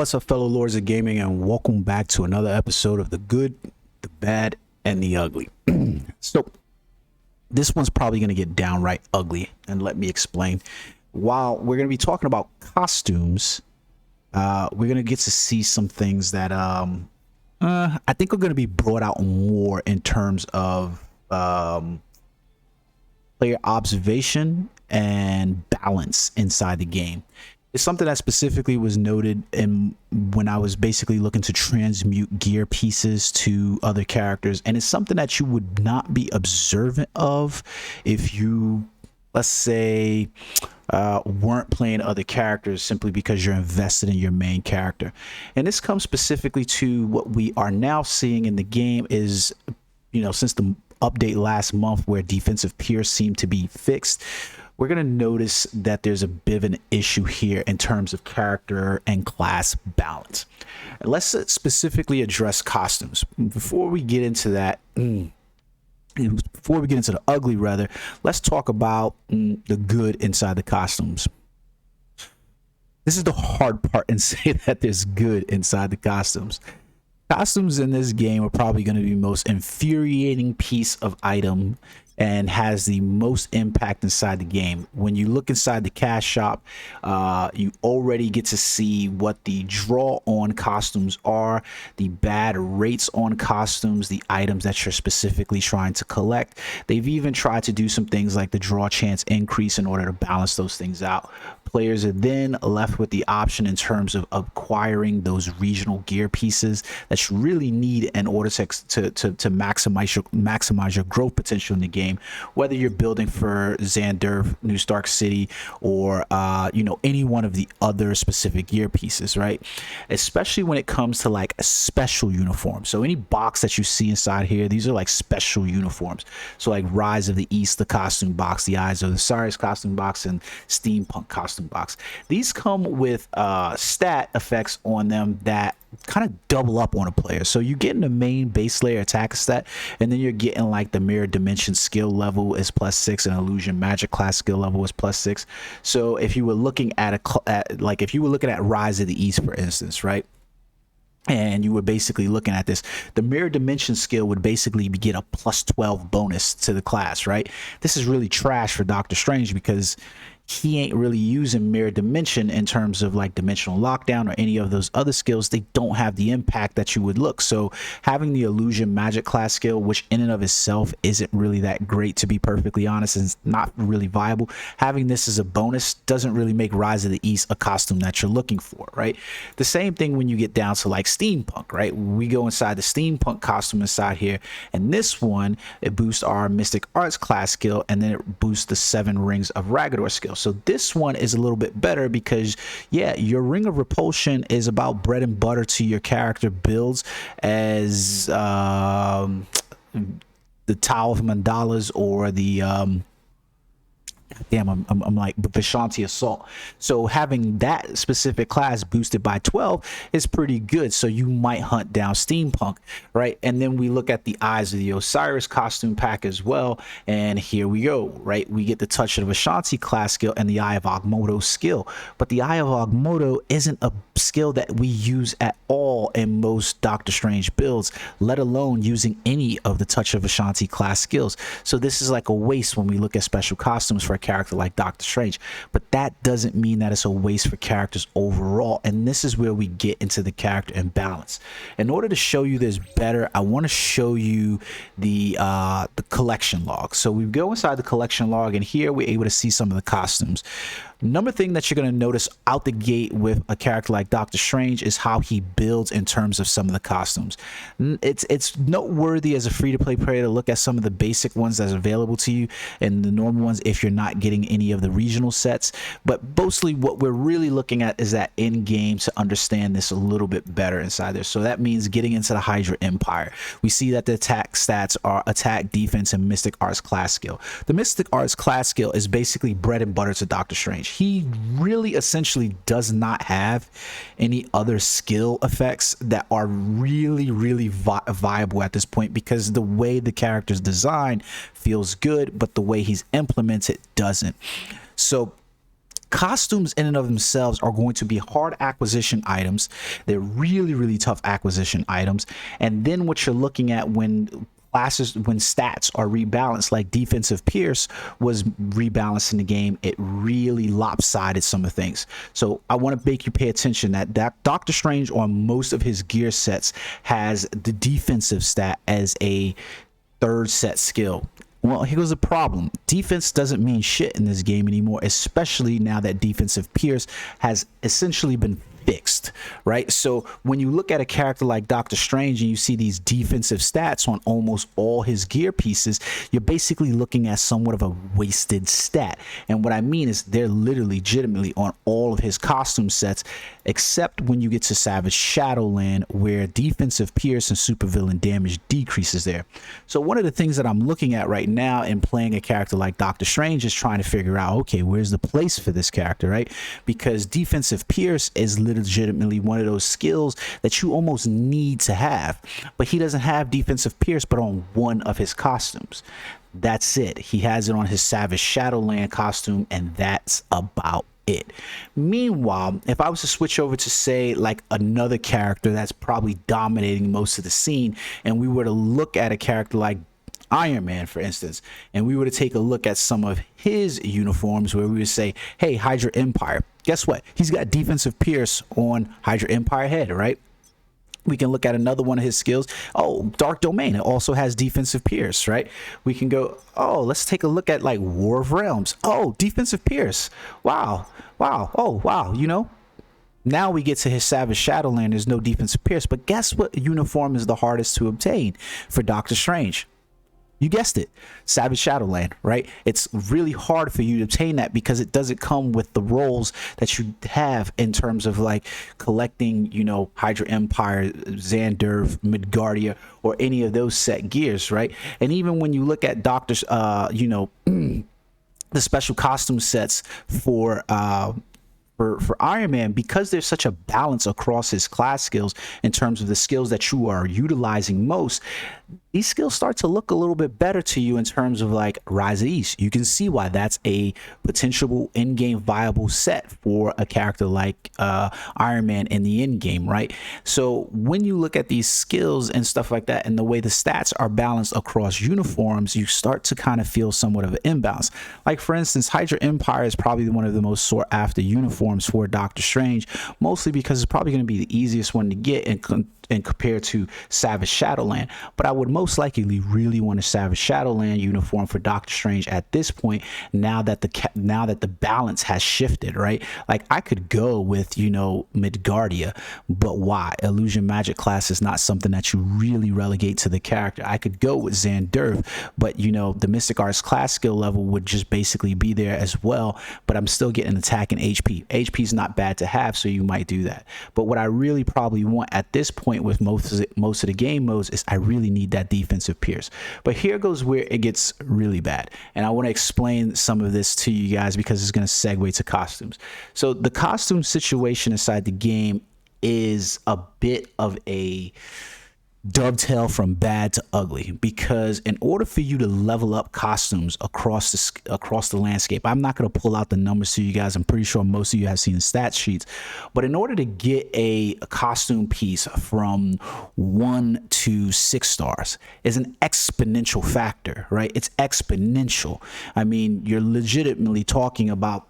What's up, fellow lords of gaming, and welcome back to another episode of The Good, the Bad, and the Ugly. So, this one's probably going to get downright ugly, and let me explain. While we're going to be talking about costumes, we're going to get to see some things that I think are going to be brought out more in terms of player observation and balance inside the game. It's something that specifically was noted in when I was basically looking to transmute gear pieces to other characters, and it's something that you would not be observant of if you, let's say, weren't playing other characters simply because you're invested in your main character. And this comes specifically to what we are now seeing in the game is, you know, since the update last month where defensive peers seem to be fixed, we're going to notice that there's a bit of an issue here in terms of character and class balance. And let's specifically address costumes. Before we get into that, before we get into the ugly, rather, let's talk about the good inside the costumes. This is the hard part and say that there's good inside the costumes. Costumes in this game are probably going to be the most infuriating piece of item and has the most impact inside the game. When you look inside the cash shop, you already get to see what the draw on costumes are, the bad rates on costumes, the items that you're specifically trying to collect. They've even tried to do some things like the draw chance increase in order to balance those things out. Players are then left with the option in terms of acquiring those regional gear pieces that you really need in order to maximize your growth potential in the game, whether you're building for Xandurf, New Stark City, or you know, any one of the other specific gear pieces, right? Especially when it comes to like a special uniform. So any box that you see inside here, these are like special uniforms. So like Rise of the East, the costume box, the Eyes of the Osiris costume box, and Steampunk costume box. These come with stat effects on them that kind of double up on a player. So you're getting the main base layer attack stat, and then you're getting like the mirror dimension skill level is +6 and illusion magic class skill level is +6. So if you were looking at if you were looking at Rise of the East, for instance, right, and you were basically looking at this, the mirror dimension skill would basically get a +12 bonus to the class, right? This is really trash for Doctor Strange because he ain't really using mirror dimension in terms of like dimensional lockdown or any of those other skills. They don't have the impact that you would look. So having the illusion magic class skill, which in and of itself isn't really that great, to be perfectly honest, and it's not really viable, having this as a bonus doesn't really make Rise of the East a costume that you're looking for, right? The same thing when you get down to like Steampunk, right? We go inside the Steampunk costume inside here, and this one, it boosts our mystic arts class skill, and then it boosts the 7 rings of Ragador skill. So this one is a little bit better because, yeah, your ring of repulsion is about bread and butter to your character builds, as the Towel of Mandalas or the I'm like Vishanti Assault. So having that specific class boosted by 12 is pretty good. So you might hunt down Steampunk, right? And then we look at the Eyes of the Osiris costume pack as well, and here we go, right? We get the Touch of Vishanti class skill and the Eye of Agamotto skill, but the Eye of Agamotto isn't a skill that we use at all in most Doctor Strange builds, let alone using any of the Touch of Vishanti class skills. So this is like a waste when we look at special costumes for a character like Doctor Strange, but that doesn't mean that it's a waste for characters overall. And this is where we get into the character imbalance. In order to show you this better, I want to show you the collection log. So we go inside the collection log, and here we're able to see some of the costumes. Number thing that you're going to notice out the gate with a character like Doctor Strange is how he builds in terms of some of the costumes. It's noteworthy as a free-to-play player to look at some of the basic ones that's available to you and the normal ones if you're not getting any of the regional sets. But mostly what we're really looking at is that in-game to understand this a little bit better inside there. So that means getting into the Hydra Empire. We see that the attack stats are attack, defense, and Mystic Arts class skill. The Mystic Arts class skill is basically bread and butter to Doctor Strange. He really essentially does not have any other skill effects that are really viable at this point, because the way the character's designed feels good, but the way he's implemented doesn't. So costumes in and of themselves are going to be hard acquisition items. They're really, really tough acquisition items. And then what you're looking at when stats are rebalanced, like defensive Pierce was rebalanced in the game, it really lopsided some of things. So I want to make you pay attention that Doctor Strange on most of his gear sets has the defensive stat as a third set skill. Well, here goes the problem. Defense doesn't mean shit in this game anymore, especially now that defensive Pierce has essentially been fixed, right? So when you look at a character like Doctor Strange and you see these defensive stats on almost all his gear pieces, you're basically looking at somewhat of a wasted stat. And what I mean is they're literally legitimately on all of his costume sets, except when you get to Savage Shadowland, where defensive Pierce and supervillain damage decreases there. So one of the things that I'm looking at right now in playing a character like Doctor Strange is trying to figure out, okay, where's the place for this character, right? Because defensive Pierce is legitimately one of those skills that you almost need to have, but he doesn't have defensive Pierce but on one of his costumes. That's it. He has it on his Savage Shadowland costume, and that's about it. Meanwhile, if I was to switch over to, say, like another character that's probably dominating most of the scene, and we were to look at a character like Iron Man, for instance, and we were to take a look at some of his uniforms, where we would say, hey, Hydra Empire, guess what? He's got defensive Pierce on Hydra Empire head, right? We can look at another one of his skills. Oh, Dark Domain, it also has defensive Pierce, right? We can go, oh, let's take a look at like War of Realms. Oh, defensive Pierce. Wow. Oh, wow. You know, now we get to his Savage Shadowland. There's no defensive Pierce, but guess what uniform is the hardest to obtain for Doctor Strange? You guessed it, Savage Shadowland, right? It's really hard for you to obtain that because it doesn't come with the roles that you have in terms of like collecting, you know, Hydra Empire, Xanderv, Midgardia, or any of those set gears, right? And even when you look at Doctor's, you know, the special costume sets for Iron Man, because there's such a balance across his class skills in terms of the skills that you are utilizing most, these skills start to look a little bit better to you in terms of like Rise of the East. You can see why that's a potential in-game viable set for a character like Iron Man in the in-game, right? So when you look at these skills and stuff like that, and the way the stats are balanced across uniforms, you start to kind of feel somewhat of an imbalance. Like, for instance, Hydra Empire is probably one of the most sought after uniforms for Doctor Strange, mostly because it's probably going to be the easiest one to get and compared to Savage Shadowland. But I would most likely really want a Savage Shadowland uniform for Doctor Strange at this point, now that the balance has shifted, right? Like, I could go with, you know, Midgardia, but why? Illusion Magic class is not something that you really relegate to the character. I could go with Xanderv, but, you know, the Mystic Arts class skill level would just basically be there as well, but I'm still getting attack and HP. HP is not bad to have, so you might do that. But what I really probably want at this point with most of the game modes is I really need that defensive Pierce. But here goes where it gets really bad, and I want to explain some of this to you guys because it's going to segue to costumes. So the costume situation inside the game is a bit of a dovetail from bad to ugly, because in order for you to level up costumes across the landscape, I'm not going to pull out the numbers to you guys. I'm pretty sure most of you have seen the stat sheets, but in order to get a costume piece from 1 to 6 stars is an exponential factor, right? It's exponential. I mean, you're legitimately talking about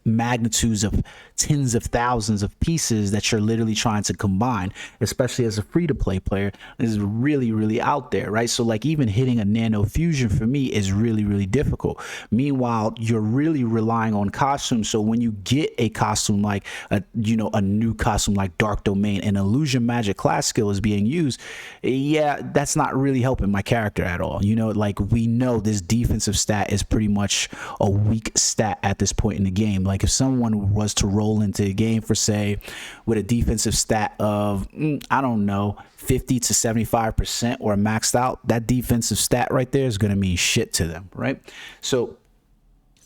magnitudes of tens of thousands of pieces that you're literally trying to combine, especially as a free-to-play player. This is really out there, right? So like even hitting a nano fusion for me is really difficult. Meanwhile, you're really relying on costumes. So when you get a costume like a new costume like Dark Domain, and Illusion Magic class skill is being used, yeah, that's not really helping my character at all. You know, like, we know this defensive stat is pretty much a weak stat at this point in the game. Like, if someone was to roll into a game for, say, with a defensive stat of I don't know, 50 to 75% or maxed out, that defensive stat right there is going to mean shit to them, right? So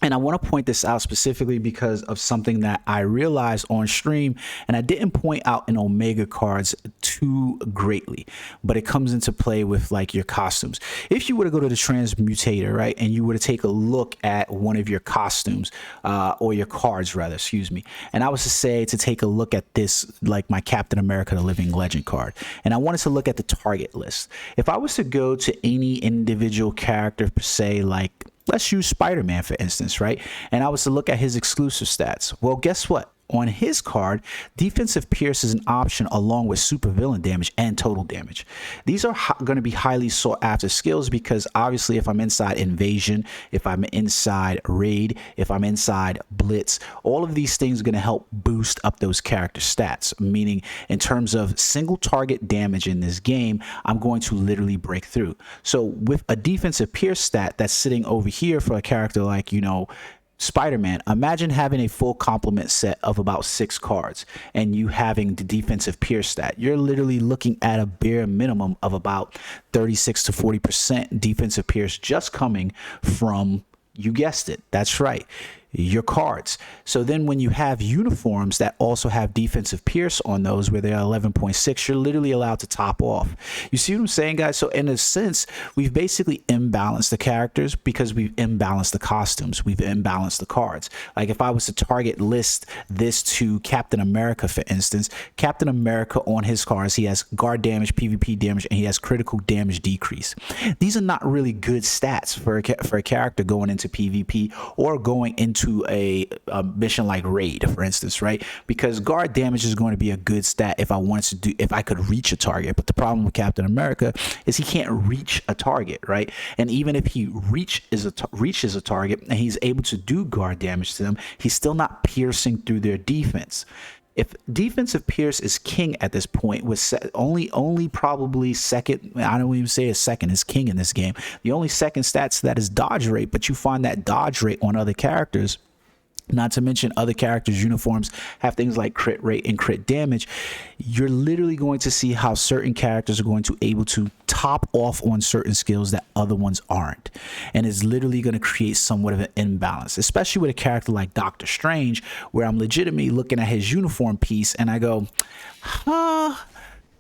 And I want to point this out specifically because of something that I realized on stream, and I didn't point out in Omega cards too greatly, but it comes into play with like your costumes. If you were to go to the transmutator, right, and you were to take a look at one of your costumes, or your cards rather, excuse me, and I was to say to take a look at this, like my Captain America the Living Legend card, and I wanted to look at the target list. If I was to go to any individual character per se, like let's use Spider-Man for instance, right? And I was to look at his exclusive stats. Well, guess what? On his card, defensive pierce is an option along with supervillain damage and total damage. These are going to be highly sought after skills because obviously if I'm inside invasion, if I'm inside raid, if I'm inside blitz, all of these things are going to help boost up those character stats, meaning in terms of single target damage in this game, I'm going to literally break through. So with a defensive pierce stat that's sitting over here for a character like, you know, Spider-Man, imagine having a full complement set of about 6 cards and you having the defensive pierce stat. You're literally looking at a bare minimum of about 36 to 40% defensive pierce just coming from, you guessed it, that's right, your cards. So then when you have uniforms that also have defensive pierce on those where they're 11.6, you're literally allowed to top off. You see what I'm saying, guys? So in a sense, we've basically imbalanced the characters because we've imbalanced the costumes, we've imbalanced the cards. Like if I was to target list this to Captain America, for instance, Captain America on his cards, he has guard damage, PvP damage, and he has critical damage decrease. These are not really good stats for a character going into PvP or going into a mission like raid, for instance, right? Because guard damage is going to be a good stat if I wanted to do, if I could reach a target. But the problem with Captain America is he can't reach a target, right? And even if he reaches a target and he's able to do guard damage to them, he's still not piercing through their defense. If defensive pierce is king at this point, with only probably second, I don't even say a second is king in this game. The only second stats that is dodge rate, but you find that dodge rate on other characters. Not to mention other characters' uniforms have things like crit rate and crit damage. You're literally going to see how certain characters are going to able to top off on certain skills that other ones aren't. And it's literally going to create somewhat of an imbalance, especially with a character like Doctor Strange, where I'm legitimately looking at his uniform piece and I go,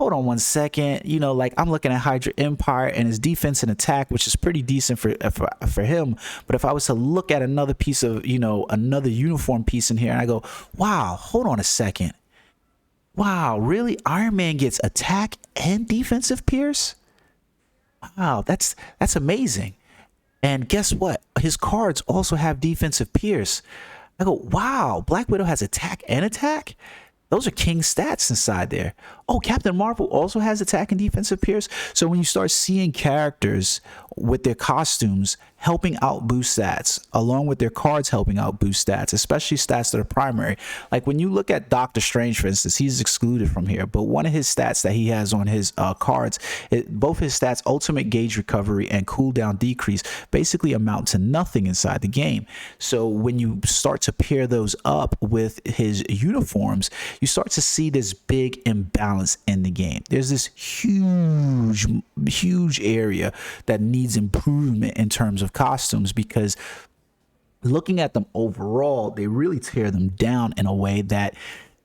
hold on one second, you know, like I'm looking at Hydra Empire and his defense and attack, which is pretty decent for him. But if I was to look at another piece of, you know, another uniform piece in here and I go, wow, hold on a second. Wow, really? Iron Man gets attack and defensive pierce? Wow, that's amazing. And guess what? His cards also have defensive pierce. I go, wow, Black Widow has attack and attack? Those are king stats inside there. Oh, Captain Marvel also has attack and defensive pierce. So when you start seeing characters with their costumes helping out boost stats, along with their cards helping out boost stats, especially stats that are primary. Like when you look at Doctor Strange, for instance, he's excluded from here. But one of his stats that he has on his cards, both his stats, ultimate gauge recovery and cooldown decrease, basically amount to nothing inside the game. So when you start to pair those up with his uniforms, you start to see this big imbalance in the game. There's this huge area that needs improvement in terms of costumes, because looking at them overall, they really tear them down in a way that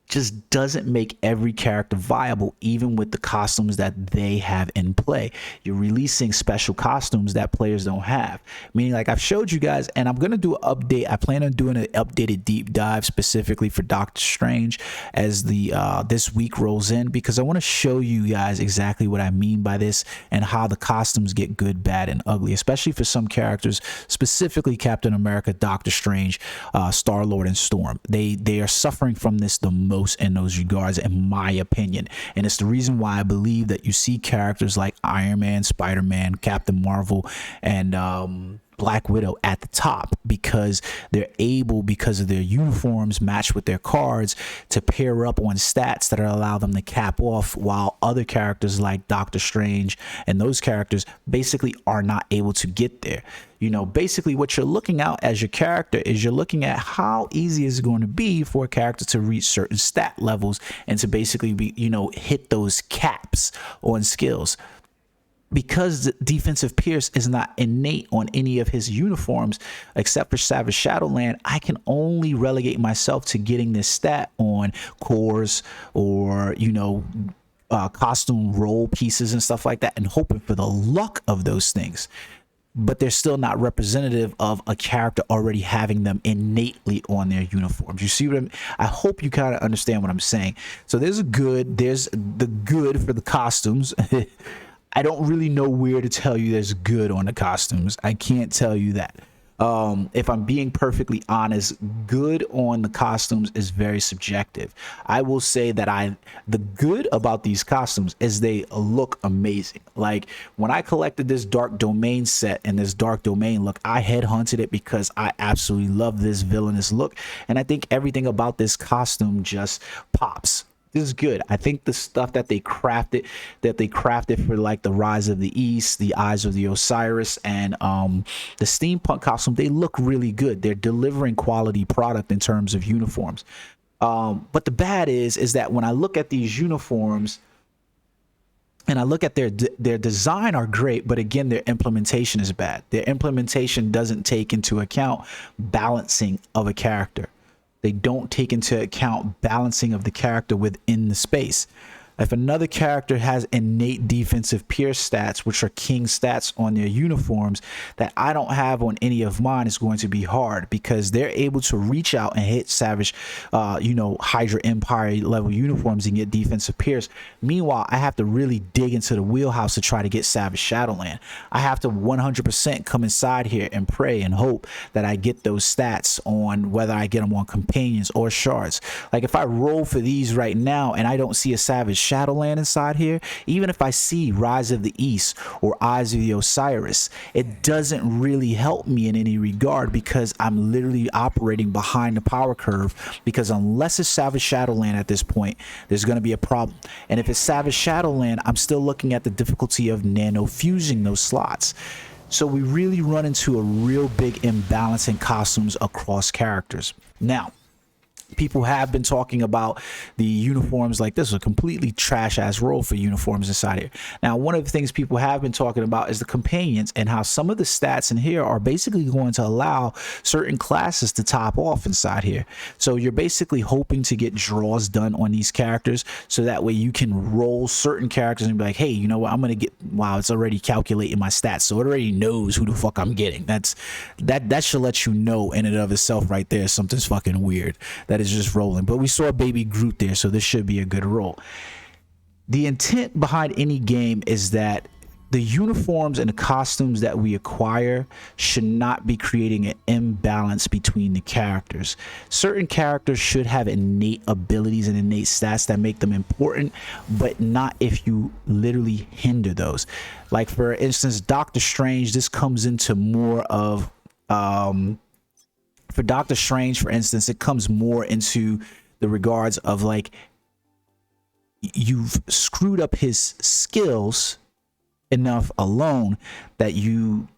just doesn't make every character viable, even with the costumes that they have in play. You're releasing special costumes that players don't have, meaning like I've showed you guys, and I'm going to do an update. I plan on doing an updated deep dive specifically for Doctor Strange as the this week rolls in, because I want to show you guys exactly what I mean by this and how the costumes get good, bad, and ugly, especially for some characters, specifically Captain America, Doctor Strange, Star-Lord, and Storm. They are suffering from this the most in those regards, in my opinion. And it's the reason why I believe that you see characters like Iron Man, Spider-Man, Captain Marvel, and Black Widow at the top, because they're able, because of their uniforms matched with their cards, to pair up on stats that allow them to cap off, while other characters like Doctor Strange and those characters basically are not able to get there. You know, basically what you're looking at as your character is you're looking at how easy is it going to be for a character to reach certain stat levels and to basically be, you know, hit those caps on skills. because the defensive pierce is not innate on any of his uniforms except for Savage Shadowland, I can only relegate myself to getting this stat on cores or, you know, costume roll pieces and stuff like that, and hoping for the luck of those things. But they're still not representative of a character already having them innately on their uniforms. You see what I hope you kind of understand what I'm saying. So there's the good for the costumes. I don't really know where to tell you there's good on the costumes. I can't tell you that. If I'm being perfectly honest, good on the costumes is very subjective. I will say that the good about these costumes is they look amazing. Like when I collected this Dark Domain set and this Dark Domain look, I headhunted it because I absolutely love this villainous look, and I think everything about this costume just pops. This is good. I think the stuff that they crafted for like the Rise of the East, the Eyes of the Osiris, and the Steampunk costume, they look really good. They're delivering quality product in terms of uniforms. But the bad is that when I look at these uniforms and I look at their design are great, but again, their implementation is bad. Their implementation doesn't take into account balancing of a character. They don't take into account balancing of the character within the space. If another character has innate defensive pierce stats, which are king stats on their uniforms that I don't have on any of mine, it's going to be hard because they're able to reach out and hit Savage, Hydra Empire level uniforms and get defensive pierce. Meanwhile, I have to really dig into the wheelhouse to try to get Savage Shadowland. I have to 100% come inside here and pray and hope that I get those stats on whether I get them on companions or shards. Like if I roll for these right now and I don't see a Savage Shadowland inside here, even if I see Rise of the East or Eyes of the Osiris, it doesn't really help me in any regard because I'm literally operating behind the power curve, because unless it's Savage Shadowland at this point, there's going to be a problem. And if it's Savage Shadowland, I'm still looking at the difficulty of nano fusing those slots. So we really run into a real big imbalance in costumes across characters. Now, people have been talking about the uniforms like this is a completely trash ass role for uniforms inside here. Now, one of the things people have been talking about is the companions and how some of the stats in here are basically going to allow certain classes to top off inside here. So you're basically hoping to get draws done on these characters so that way you can roll certain characters and be like, hey, you know what, I'm gonna get, wow, it's already calculating my stats, so it already knows who the fuck I'm getting. That should let you know in and of itself right there something's fucking weird. That is just rolling. But we saw Baby Groot there, so this should be a good roll. The intent behind any game is that the uniforms and the costumes that we acquire should not be creating an imbalance between the characters. Certain characters should have innate abilities and innate stats that make them important, but not if you literally hinder those. Like for instance, Doctor Strange, this comes into more of for Doctor Strange, for instance, it comes more into the regards of like you've screwed up his skills enough alone that you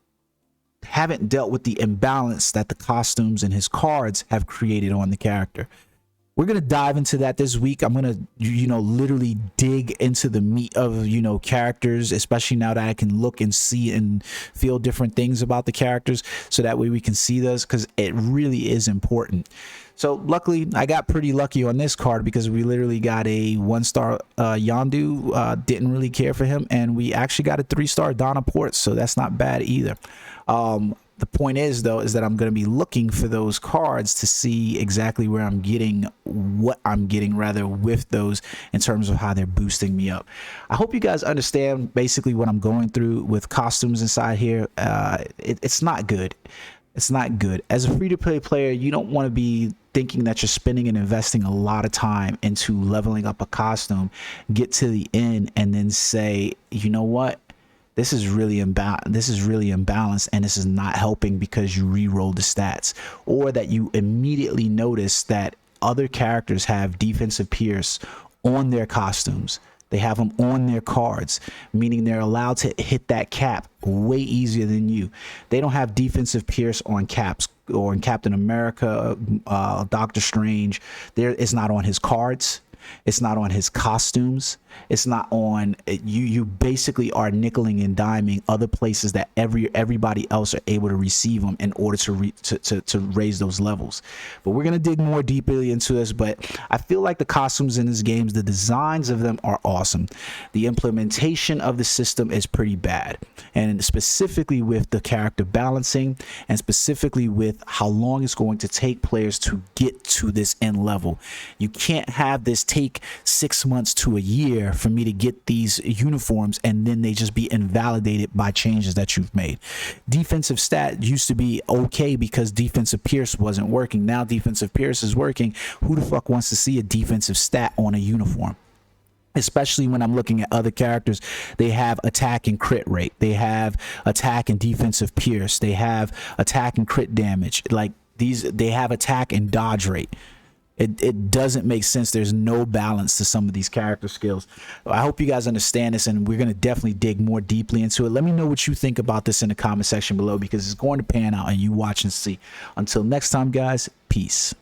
haven't dealt with the imbalance that the costumes and his cards have created on the character. We're going to dive into that this week. I'm going to, literally dig into the meat of, characters, especially now that I can look and see and feel different things about the characters. So that way we can see those, because it really is important. So luckily, I got pretty lucky on this card because we literally got a 1-star Yondu. Didn't really care for him. And we actually got a 3-star Donna Ports. So that's not bad either. The point is, though, is that I'm going to be looking for those cards to see exactly where I'm getting, what I'm getting, rather, with those in terms of how they're boosting me up. I hope you guys understand basically what I'm going through with costumes inside here. It's not good. It's not good. As a free-to-play player, you don't want to be thinking that you're spending and investing a lot of time into leveling up a costume, get to the end, and then say, you know what? This is really imbalanced, and this is not helping because you re-roll the stats, or that you immediately notice that other characters have defensive pierce on their costumes. They have them on their cards, meaning they're allowed to hit that cap way easier than you. They don't have defensive pierce on caps or in Captain America, Doctor Strange. It's not on his cards. It's not on his costumes. It's not on you basically are nickeling and diming other places that everybody else are able to receive them in order to raise those levels. But we're gonna dig more deeply into this. But I feel like the costumes in this games, the designs of them are awesome. The implementation of the system is pretty bad, and specifically with the character balancing, and specifically with how long it's going to take players to get to this end level. You can't have this take 6 months to a year for me to get these uniforms and then they just be invalidated by changes that you've made. Defensive stat used to be okay because defensive pierce wasn't working. Now defensive pierce is working. Who the fuck wants to see a defensive stat on a uniform? Especially when I'm looking at other characters, they have attack and crit rate, they have attack and defensive pierce, they have attack and crit damage. Like these, they have attack and dodge rate. It doesn't make sense. There's no balance to some of these character skills. I hope you guys understand this, and we're going to definitely dig more deeply into it. Let me know what you think about this in the comment section below, because it's going to pan out and you watch and see. Until next time, guys, peace.